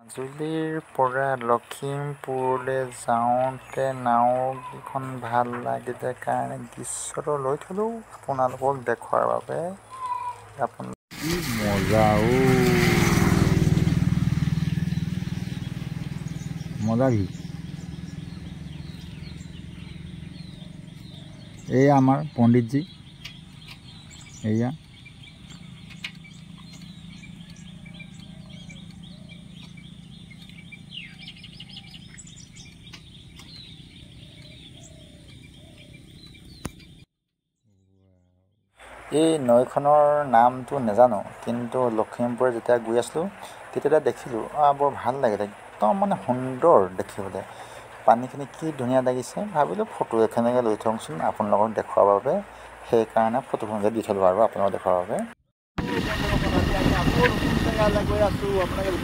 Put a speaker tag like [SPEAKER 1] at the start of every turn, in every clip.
[SPEAKER 1] মাজুলীৰ পৰা লখিমপুৰলৈ যাওঁতে নাওকেইখন ভাল লাগিলে কাৰণে দৃশ্যটো লৈ থলোঁ আপোনালোকক দেখুৱাৰ বাবে। কি মজা মজা ভিউ। এয়া আমাৰ পণ্ডিতজী, এয়া এই নৈখনৰ নামটো নাজানো, কিন্তু লখিমপুৰ যেতিয়া গৈ আছিলোঁ তেতিয়া দেখিলোঁ বৰ ভাল লাগিলে, একদম মানে সুন্দৰ দেখিবলৈ। পানীখিনি কি ধুনীয়া লাগিছে, ভাবিলোঁ ফটো এখনকে লৈ থওঁচোন আপোনালোকক দেখুৱাৰ বাবে। সেইকাৰণে ফটোখনকে দি থলোঁ আৰু আপোনালোকক দেখুৱাৰ বাবে। গৈ আছোঁ আপোনালোকে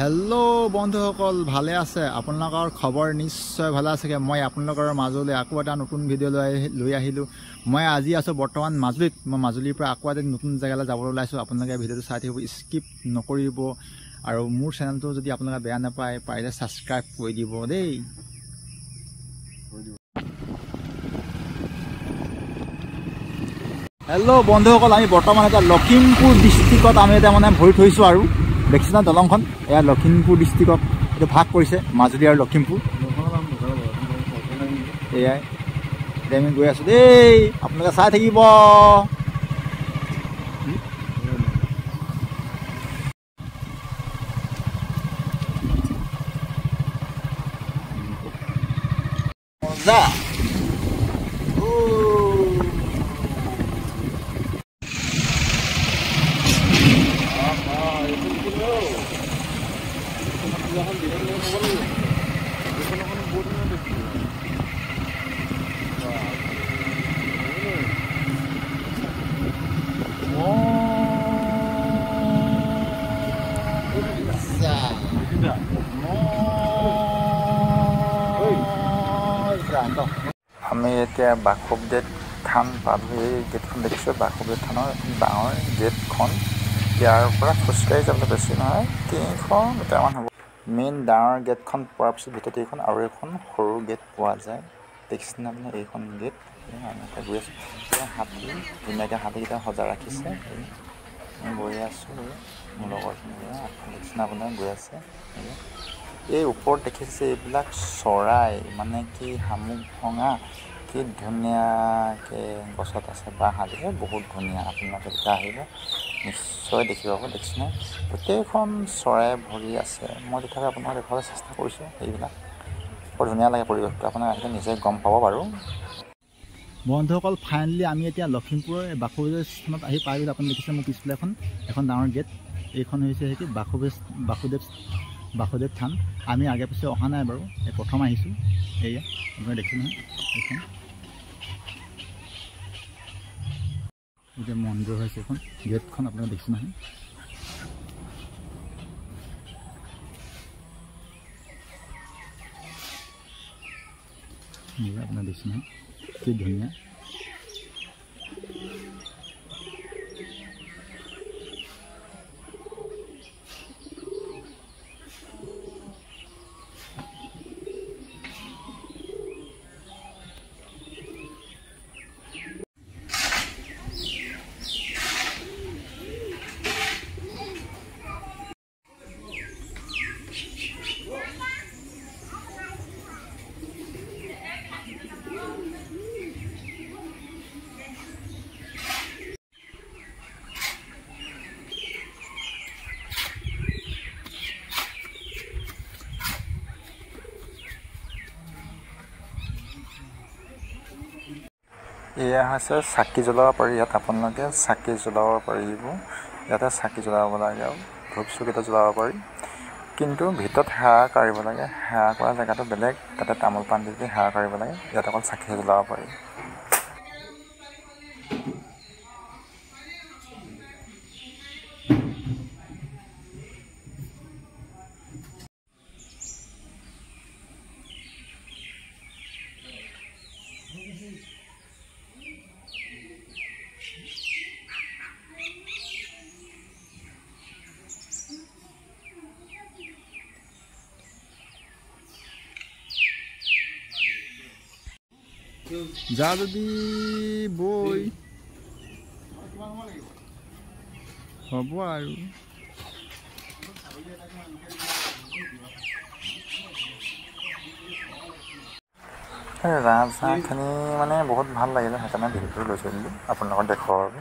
[SPEAKER 1] হেল্ল' বন্ধুসকল, ভালে আছে? আপোনালোকৰ খবৰ নিশ্চয় ভালে আছেগৈ। মই আপোনালোকৰ মাজলৈ আকৌ এটা নতুন ভিডিঅ' লৈ আহিলোঁ। মই আজি আছোঁ বৰ্তমান মাজুলীত। মই মাজুলীৰ পৰা আকৌ এটা নতুন জেগালৈ যাবলৈ ওলাইছোঁ। আপোনালোকে ভিডিঅ'টো চাই থাকিব, স্কিপ নকৰিব। আৰু মোৰ চেনেলটো যদি আপোনালোকে বেয়া নাপায়, পাৰিলে ছাবস্ক্ৰাইব কৰি দিব দেই। হেল্ল' বন্ধুসকল, আমি বৰ্তমান এতিয়া লখিমপুৰ ডিষ্ট্ৰিক্টত আমি এতিয়া মানে ভৰি থৈছোঁ আৰু দেখিছে না দলংখন। এয়া লখিমপুৰ ডিষ্ট্ৰিক্টত এইটো ভাগ কৰিছে, মাজুলী আৰু লখিমপুৰ। এয়াই এতিয়া আমি গৈ আছোঁ দেই, আপোনালোকে চাই থাকিব। মজা আমি এতিয়া বাসুদেৱ থান পালোঁ। এই গেটখন দেখিছোঁ, বাসুদেৱ থানৰ ডাঙৰ গেটখন। ইয়াৰ পৰা খোজকাঢ়ি যাবলৈ বেছি নহয়, 300 মিটাৰমান হ'ব। মেইন ডাঙৰ গেটখন পোৱাৰ পিছত ভিতৰত এইখন আৰু এখন সৰু গেট পোৱা যায়। দেখিছেনে আপুনি এইখন গেট? আমি এতিয়া গৈ আছোঁ। হাতী ধুনীয়াকৈ হাতীকেইটা সজাই ৰাখিছে। গৈ আছোঁ, মোৰ লগৰখিনি দেখিছেনে আপোনাৰ গৈ আছে। এই ওপৰত দেখিছে এইবিলাক চৰাই, মানে কি শামুক ভঙা, কি ধুনীয়াকৈ গছত আছে বা হালি বহুত ধুনীয়া। আপোনালোকে যেতিয়া আহিব নিশ্চয় দেখি পাব। দেখিছেনে গোটেইখন চৰাই ভৰি আছে। মই তথাপি আপোনালোকক দেখুৱাবলৈ চেষ্টা কৰিছোঁ। এইবিলাক বৰ ধুনীয়া লাগে পৰিৱেশটো, আপোনালোকে আহিলে নিজে গম পাব বাৰু। বন্ধুসকল, ফাইনেলি আমি এতিয়া লখিমপুৰৰ বাসুদেৱ স্থানত আহি পাই গ'লোঁ। আপুনি দেখিছে মোৰ পিছফালে এখন ডাঙৰ গেট। এইখন হৈছে কি বাসুদেৱ থান। আমি আগে পিছে অহা নাই বাৰু, এই প্ৰথম আহিছোঁ। এয়া আপুনি দেখিছে নহয়, এইখন এতিয়া মন্দিৰ হৈছে এইখন গেটখন, আপোনালোকে দেখিছে নহয়। আপোনাৰ দেখিছে নহয় কি ধুনীয়া। এয়া হৈছে চাকি জ্বলাব পাৰি। ইয়াত আপোনালোকে চাকি জ্বলাব পাৰিব। ইয়াতে চাকি জ্বলাব লাগে আৰু ধূপ চুপ এটা জ্বলাব পাৰি। কিন্তু ভিতৰত সেৱা কাঢ়িব লাগে। সেৱা কৰা জেগাটো বেলেগ, তাতে তামোল পাণ দি সেৱা কাঢ়িব লাগে। ইয়াত অকল চাকিহে জ্বলাব পাৰি।
[SPEAKER 2] যা যদি বই হ'ব আৰু
[SPEAKER 1] ৰাজহাঁহখিনি মানে বহুত ভাল লাগিলে, সেইকাৰণে ভিডিঅ'টো লৈছোঁ আপোনালোকক দেখুৱাবৰ বাবে।